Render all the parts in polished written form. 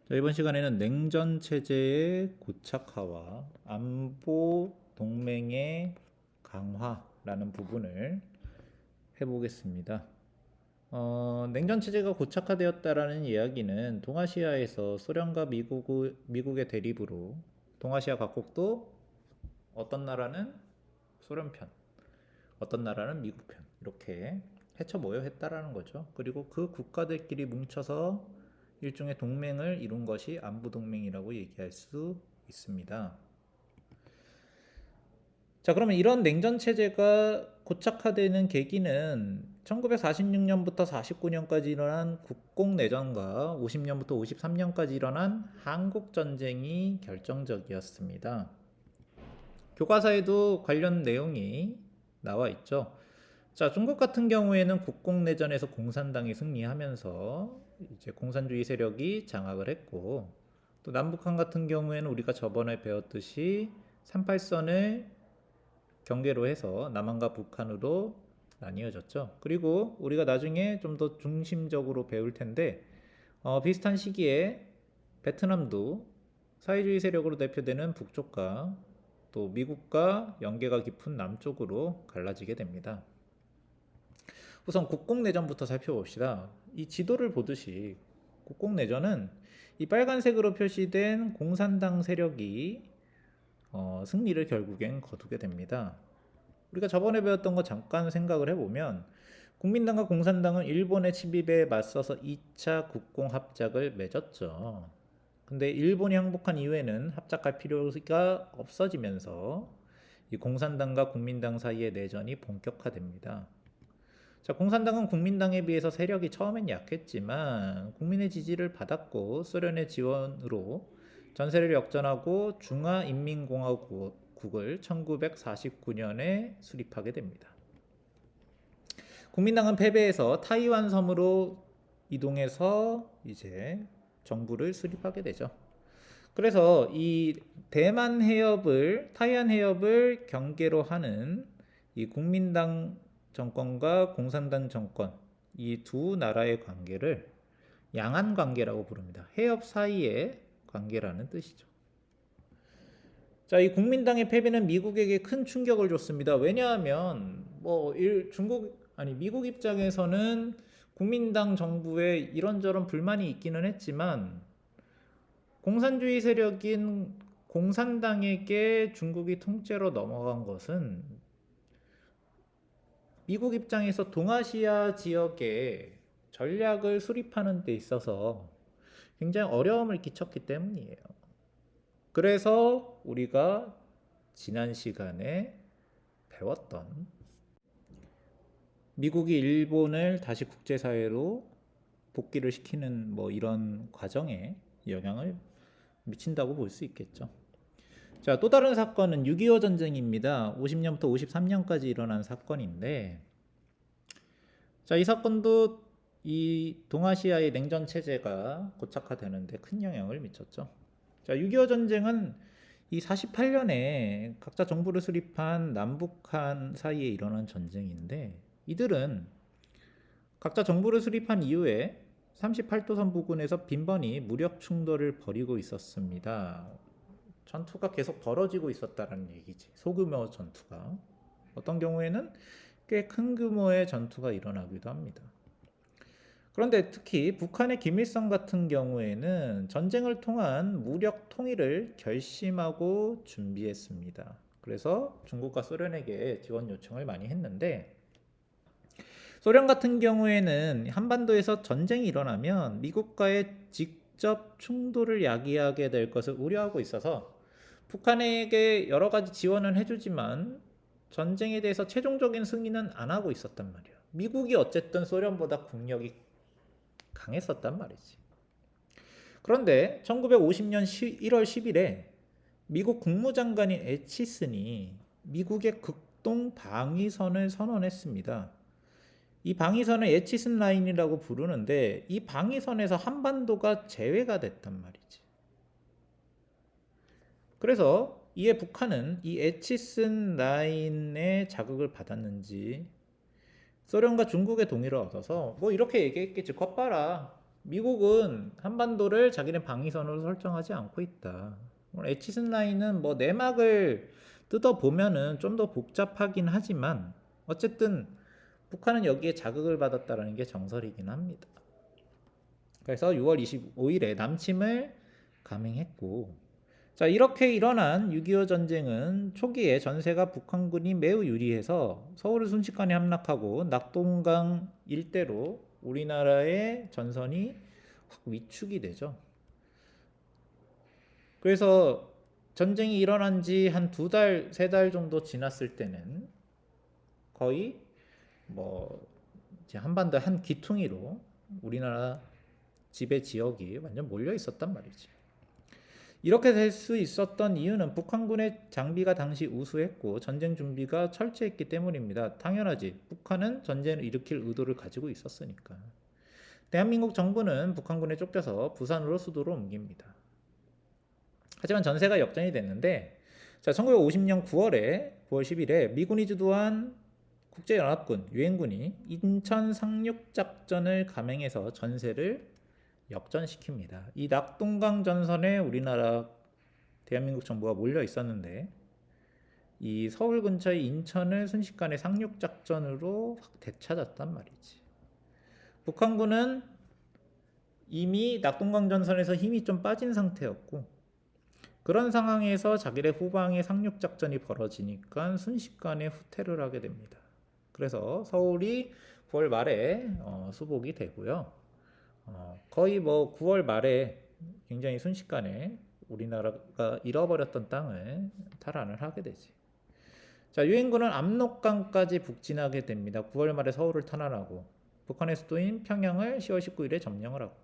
자, 이번 시간에는 냉전 체제의 고착화와 안보 동맹의 강화라는 부분을 해보겠습니다. 냉전 체제가 고착화되었다라는 이야기는 동아시아에서 소련과 미국의 대립으로 동아시아 각국도 어떤 나라는 소련 편, 어떤 나라는 미국 편 이렇게 해쳐 모여 했다라는 거죠. 그리고 그 국가들끼리 뭉쳐서 일종의 동맹을 이룬 것이 안보 동맹이라고 얘기할 수 있습니다. 자, 그러면 이런 냉전 체제가 고착화되는 계기는 1946년부터 49년까지 일어난 국공내전과 50년부터 53년까지 일어난 한국전쟁이 결정적이었습니다. 교과서에도 관련 내용이 나와 있죠. 자, 중국 같은 경우에는 국공내전에서 공산당이 승리하면서 이제 공산주의 세력이 장악을 했고, 또 남북한 같은 경우에는 우리가 저번에 배웠듯이 38선을 경계로 해서 남한과 북한으로 나뉘어졌죠. 그리고 우리가 나중에 좀 더 중심적으로 배울 텐데, 비슷한 시기에 베트남도 사회주의 세력으로 대표되는 북쪽과 또 미국과 연계가 깊은 남쪽으로 갈라지게 됩니다. 우선 국공내전부터 살펴봅시다. 이 지도를 보듯이 국공내전은 이 빨간색으로 표시된 공산당 세력이 승리를 결국엔 거두게 됩니다. 우리가 저번에 배웠던 거 잠깐 생각을 해보면 국민당과 공산당은 일본의 침입에 맞서서 2차 국공합작을 맺었죠. 근데 일본이 항복한 이후에는 합작할 필요가 없어지면서 이 공산당과 국민당 사이의 내전이 본격화됩니다. 자, 공산당은 국민당에 비해서 세력이 처음엔 약했지만 국민의 지지를 받았고 소련의 지원으로 전세를 역전하고 중화인민공화국을 1949년에 수립하게 됩니다. 국민당은 패배해서 타이완 섬으로 이동해서 이제 정부를 수립하게 되죠. 그래서 이 타이완 해협을 경계로 하는 이 국민당 정권과 공산당 정권 이 두 나라의 관계를 양안 관계라고 부릅니다. 해협 사이의 관계라는 뜻이죠. 자, 이 국민당의 패배는 미국에게 큰 충격을 줬습니다. 왜냐하면 미국 입장에서는 국민당 정부에 이런저런 불만이 있기는 했지만 공산주의 세력인 공산당에게 중국이 통째로 넘어간 것은 미국 입장에서 동아시아 지역의 전략을 수립하는 데 있어서 굉장히 어려움을 끼쳤기 때문이에요. 그래서 우리가 지난 시간에 배웠던 미국이 일본을 다시 국제사회로 복귀를 시키는 이런 과정에 영향을 미친다고 볼 수 있겠죠. 자, 또 다른 사건은 6.25 전쟁입니다. 50년부터 53년까지 일어난 사건인데, 자, 이 사건도 이 동아시아의 냉전 체제가 고착화되는데 큰 영향을 미쳤죠. 자, 6.25 전쟁은 이 48년에 각자 정부를 수립한 남북한 사이에 일어난 전쟁인데, 이들은 각자 정부를 수립한 이후에 38도선 부근에서 빈번히 무력 충돌을 벌이고 있었습니다. 전투가 계속 벌어지고 있었다는 얘기지. 소규모 전투가. 어떤 경우에는 꽤 큰 규모의 전투가 일어나기도 합니다. 그런데 특히 북한의 김일성 같은 경우에는 전쟁을 통한 무력 통일을 결심하고 준비했습니다. 그래서 중국과 소련에게 지원 요청을 많이 했는데, 소련 같은 경우에는 한반도에서 전쟁이 일어나면 미국과의 직접 충돌을 야기하게 될 것을 우려하고 있어서 북한에게 여러 가지 지원은 해주지만 전쟁에 대해서 최종적인 승인은 안 하고 있었단 말이에요. 미국이 어쨌든 소련보다 국력이 강했었단 말이지. 그런데 1950년 1월 10일에 미국 국무장관인 에치슨이 미국의 극동 방위선을 선언했습니다. 이 방위선을 에치슨 라인이라고 부르는데 이 방위선에서 한반도가 제외가 됐단 말이지. 그래서 이에 북한은 이 에치슨 라인의 자극을 받았는지 소련과 중국의 동의를 얻어서 이렇게 얘기했겠지. 겉봐라. 미국은 한반도를 자기네 방위선으로 설정하지 않고 있다. 에치슨 라인은 뭐 내막을 뜯어 보면은 좀 더 복잡하긴 하지만 어쨌든 북한은 여기에 자극을 받았다라는 게 정설이긴 합니다. 그래서 6월 25일에 남침을 감행했고, 자, 이렇게 일어난 6.25 전쟁은 초기에 전세가 북한군이 매우 유리해서 서울을 순식간에 함락하고 낙동강 일대로 우리나라의 전선이 확 위축이 되죠. 그래서 전쟁이 일어난 지 한 2달, 3달 정도 지났을 때는 거의 뭐 이제 한반도 한 귀퉁이로 우리나라 지배 지역이 완전 몰려 있었단 말이지. 이렇게 될 수 있었던 이유는 북한군의 장비가 당시 우수했고 전쟁 준비가 철저했기 때문입니다. 당연하지. 북한은 전쟁을 일으킬 의도를 가지고 있었으니까. 대한민국 정부는 북한군에 쫓겨서 부산으로 수도로 옮깁니다. 하지만 전세가 역전이 됐는데, 자, 1950년 9월 10일에 미군이 주도한 국제연합군 유엔군이 인천 상륙작전을 감행해서 전세를 역전시킵니다. 이 낙동강 전선에 우리나라 대한민국 정부가 몰려 있었는데 이 서울 근처의 인천을 순식간에 상륙작전으로 확 되찾았단 말이지. 북한군은 이미 낙동강 전선에서 힘이 좀 빠진 상태였고, 그런 상황에서 자기네 후방에 상륙작전이 벌어지니까 순식간에 후퇴를 하게 됩니다. 그래서 서울이 9월 말에 수복이 되고요. 거의 뭐 9월 말에 굉장히 순식간에 우리나라가 잃어버렸던 땅을 탈환을 하게 되지. 자, 유엔군은 압록강까지 북진하게 됩니다. 9월 말에 서울을 탈환하고 북한의 수도인 평양을 10월 19일에 점령을 하고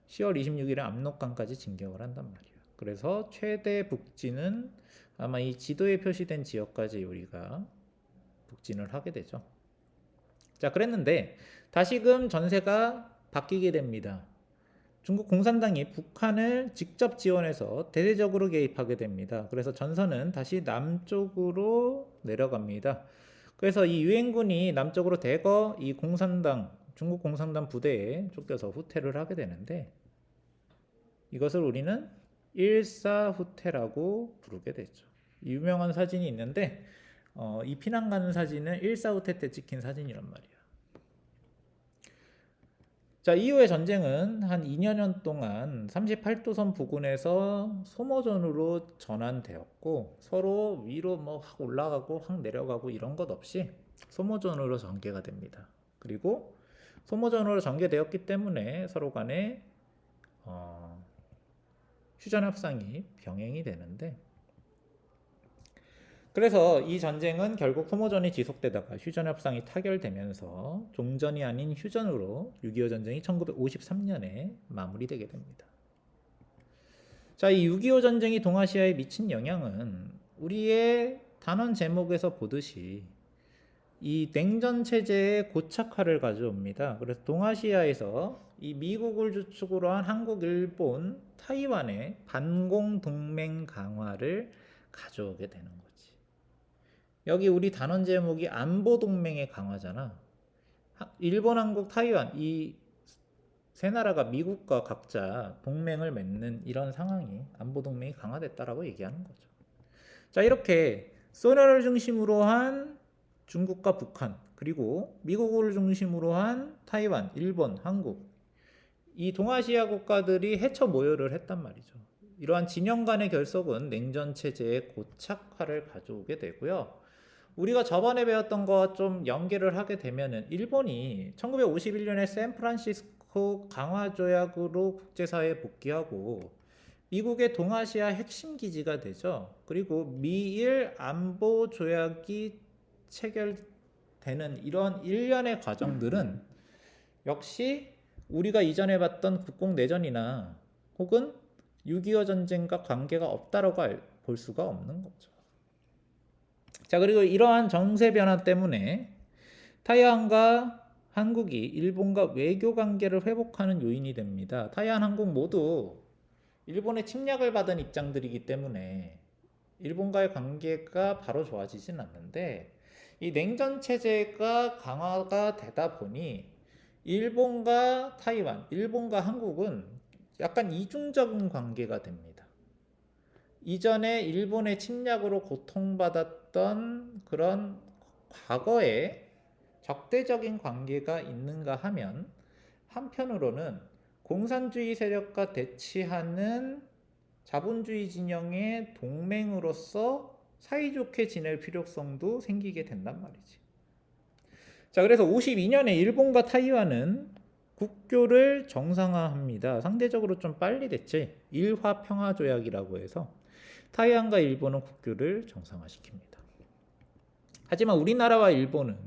10월 26일에 압록강까지 진격을 한단 말이에요. 그래서 최대 북진은 아마 이 지도에 표시된 지역까지 우리가 북진을 하게 되죠. 자, 그랬는데 다시금 전세가 바뀌게 됩니다. 중국 공산당이 북한을 직접 지원해서 대대적으로 개입하게 됩니다. 그래서 전선은 다시 남쪽으로 내려갑니다. 그래서 이 유엔군이 남쪽으로 대거 이 공산당, 중국 공산당 부대에 쫓겨서 후퇴를 하게 되는데 이것을 우리는 일사후퇴라고 부르게 되죠. 유명한 사진이 있는데 이 피난 가는 사진은 일사후퇴 때 찍힌 사진이란 말이야. 자, 이후의 전쟁은 한 2년 동안 38도선 부근에서 소모전으로 전환되었고 서로 위로 뭐 확 올라가고 확 내려가고 이런 것 없이 소모전으로 전개가 됩니다. 그리고 소모전으로 전개되었기 때문에 서로 간에 휴전협상이 병행이 되는데, 그래서 이 전쟁은 결국 소모전이 지속되다가 휴전협상이 타결되면서 종전이 아닌 휴전으로 6.25 전쟁이 1953년에 마무리되게 됩니다. 자, 이 6.25 전쟁이 동아시아에 미친 영향은 우리의 단원 제목에서 보듯이 이 냉전 체제의 고착화를 가져옵니다. 그래서 동아시아에서 이 미국을 주축으로 한 한국, 일본, 타이완의 반공 동맹 강화를 가져오게 되는 거죠. 여기 우리 단원 제목이 안보 동맹의 강화잖아. 일본, 한국, 타이완 이 세 나라가 미국과 각자 동맹을 맺는 이런 상황이 안보 동맹이 강화됐다라고 얘기하는 거죠. 자, 이렇게 소련을 중심으로 한 중국과 북한, 그리고 미국을 중심으로 한 타이완, 일본, 한국 이 동아시아 국가들이 해처 모여를 했단 말이죠. 이러한 진영 간의 결속은 냉전 체제의 고착화를 가져오게 되고요. 우리가 저번에 배웠던 거와 좀 연계를 하게 되면은 일본이 1951년에 샌프란시스코 강화조약으로 국제사회에 복귀하고 미국의 동아시아 핵심 기지가 되죠. 그리고 미일 안보 조약이 체결되는 이런 일련의 과정들은 역시 우리가 이전에 봤던 국공내전이나 혹은 6.25 전쟁과 관계가 없다라고 볼 수가 없는 거죠. 자, 그리고 이러한 정세 변화 때문에 타이완과 한국이 일본과 외교 관계를 회복하는 요인이 됩니다. 타이완, 한국 모두 일본의 침략을 받은 입장들이기 때문에 일본과의 관계가 바로 좋아지진 않는데 이 냉전 체제가 강화가 되다 보니 일본과 타이완, 일본과 한국은 약간 이중적인 관계가 됩니다. 이전에 일본의 침략으로 고통받았던 그런 과거에 적대적인 관계가 있는가 하면, 한편으로는 공산주의 세력과 대치하는 자본주의 진영의 동맹으로서 사이좋게 지낼 필요성도 생기게 된단 말이지. 자, 그래서 52년에 일본과 타이완은 국교를 정상화합니다. 상대적으로 좀 빨리 됐지. 일화 평화 조약이라고 해서 타이완과 일본은 국교를 정상화시킵니다. 하지만 우리나라와 일본은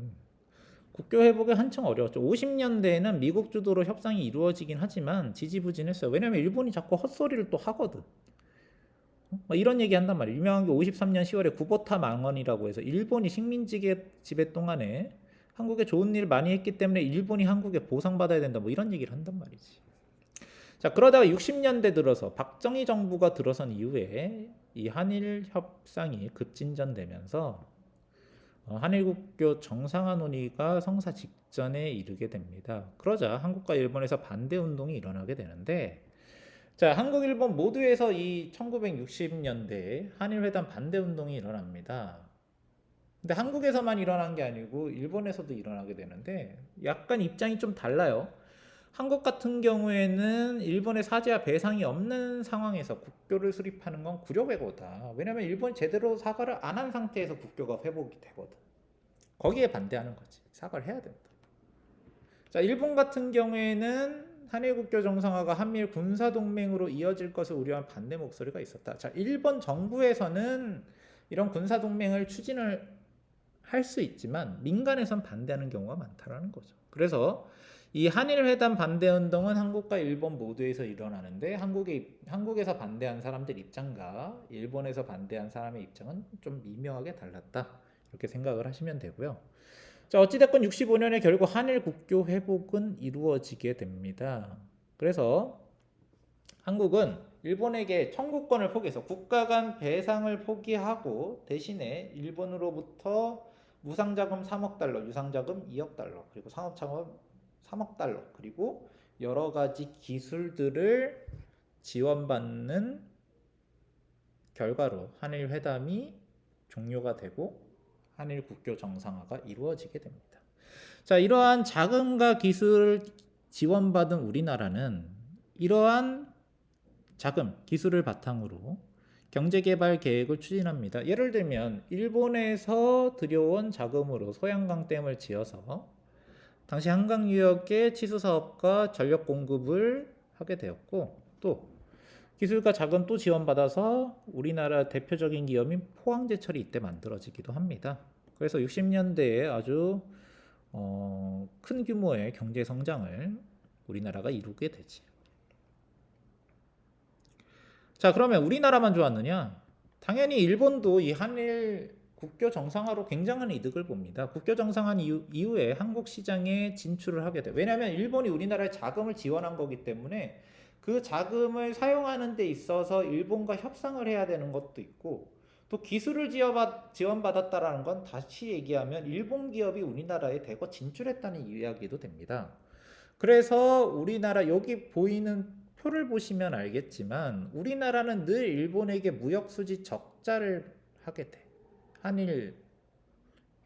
국교 회복이 한층 어려웠죠. 50년대에는 미국 주도로 협상이 이루어지긴 하지만 지지부진했어요. 왜냐면 일본이 자꾸 헛소리를 또 하거든. 이런 얘기 한단 말이에요. 유명한 게 53년 10월에 구보타 망언이라고 해서 일본이 식민지 지배 동안에 한국에 좋은 일 많이 했기 때문에 일본이 한국에 보상받아야 된다, 뭐 이런 얘기를 한단 말이지. 자, 그러다가 60년대 들어서 박정희 정부가 들어선 이후에 이 한일 협상이 급진전되면서 한일 국교 정상화 논의가 성사 직전에 이르게 됩니다. 그러자 한국과 일본에서 반대 운동이 일어나게 되는데, 자, 한국, 일본 모두에서 이 1960년대 한일회담 반대 운동이 일어납니다. 근데 한국에서만 일어난 게 아니고 일본에서도 일어나게 되는데 약간 입장이 좀 달라요. 한국 같은 경우에는 일본의 사죄와 배상이 없는 상황에서 국교를 수립하는 건 굴욕외고다. 왜냐면 일본이 제대로 사과를 안 한 상태에서 국교가 회복이 되거든. 거기에 반대하는 거지. 사과를 해야 된다. 자, 일본 같은 경우에는 한일 국교 정상화가 한미일 군사 동맹으로 이어질 것을 우려한 반대 목소리가 있었다. 자, 일본 정부에서는 이런 군사 동맹을 추진을 할 수 있지만 민간에선 반대하는 경우가 많다라는 거죠. 그래서 이 한일 회담 반대 운동은 한국과 일본 모두에서 일어나는데 한국에서 반대한 사람들 입장과 일본에서 반대한 사람의 입장은 좀 미묘하게 달랐다. 이렇게 생각을 하시면 되고요. 자, 어찌됐건 65년에 결국 한일 국교 회복은 이루어지게 됩니다. 그래서 한국은 일본에게 청구권을 포기해서 국가 간 배상을 포기하고 대신에 일본으로부터 무상자금 3억 달러, 유상자금 2억 달러, 그리고 상업자금 3억 달러, 그리고 여러 가지 기술들을 지원받는 결과로 한일 회담이 종료가 되고 한일 국교 정상화가 이루어지게 됩니다. 자, 이러한 자금과 기술을 지원받은 우리나라는 이러한 자금, 기술을 바탕으로 경제개발 계획을 추진합니다. 예를 들면 일본에서 들여온 자금으로 소양강 댐을 지어서 당시 한강 유역의 치수 사업과 전력 공급을 하게 되었고, 또 기술과 자금 또 지원받아서 우리나라 대표적인 기업인 포항제철이 이때 만들어지기도 합니다. 그래서 60년대에 아주 큰 규모의 경제 성장을 우리나라가 이루게 되지. 자, 그러면 우리나라만 좋았느냐? 당연히 일본도 이 한일 국교 정상화로 굉장한 이득을 봅니다. 국교 정상화 이후에 한국 시장에 진출을 하게 돼요. 왜냐하면 일본이 우리나라에 자금을 지원한 거기 때문에 그 자금을 사용하는 데 있어서 일본과 협상을 해야 되는 것도 있고, 또 기술을 지원받았다라는 건 다시 얘기하면 일본 기업이 우리나라에 대거 진출했다는 이야기도 됩니다. 그래서 우리나라 여기 보이는 표를 보시면 알겠지만 우리나라는 늘 일본에게 무역수지 적자를 하게 돼. 한일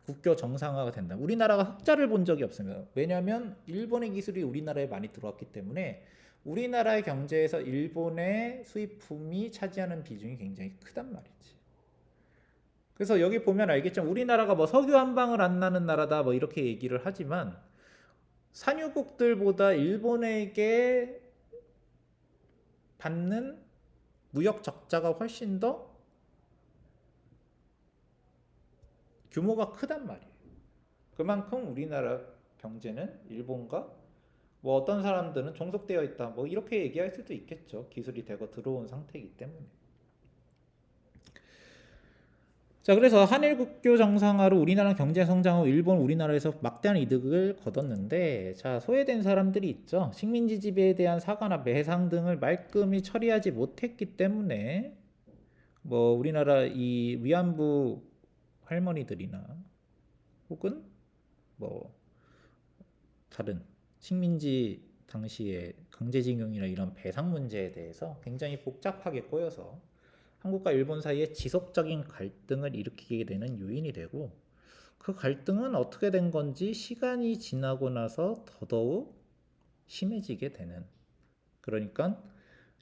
국교 정상화가 된다. 우리나라가 흑자를 본 적이 없습니다. 왜냐하면 일본의 기술이 우리나라에 많이 들어왔기 때문에 우리나라의 경제에서 일본의 수입품이 차지하는 비중이 굉장히 크단 말이지. 그래서 여기 보면 알겠지만 우리나라가 뭐 석유 한 방울 안 나는 나라다 뭐 이렇게 얘기를 하지만 산유국들보다 일본에게 받는 무역 적자가 훨씬 더 규모가 크단 말이에요. 그만큼 우리나라 경제는 일본과 뭐 어떤 사람들은 종속되어 있다 뭐 이렇게 얘기할 수도 있겠죠. 기술이 대거 들어온 상태이기 때문에. 자, 그래서 한일 국교 정상화로 우리나라 경제 성장하고 일본 우리나라에서 막대한 이득을 거뒀는데, 자, 소외된 사람들이 있죠. 식민지 지배에 대한 사과나 배상 등을 말끔히 처리하지 못했기 때문에 뭐 우리나라 이 위안부 할머니들이나 혹은 뭐 다른 식민지 당시에 강제징용이나 이런 배상 문제에 대해서 굉장히 복잡하게 꼬여서 한국과 일본 사이에 지속적인 갈등을 일으키게 되는 요인이 되고, 그 갈등은 어떻게 된 건지 시간이 지나고 나서 더더욱 심해지게 되는, 그러니까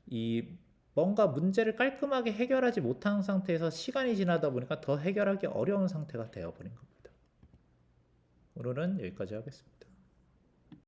이 뭔가 문제를 깔끔하게 해결하지 못한 상태에서 시간이 지나다 보니까 더 해결하기 어려운 상태가 되어버린 겁니다. 오늘은 여기까지 하겠습니다.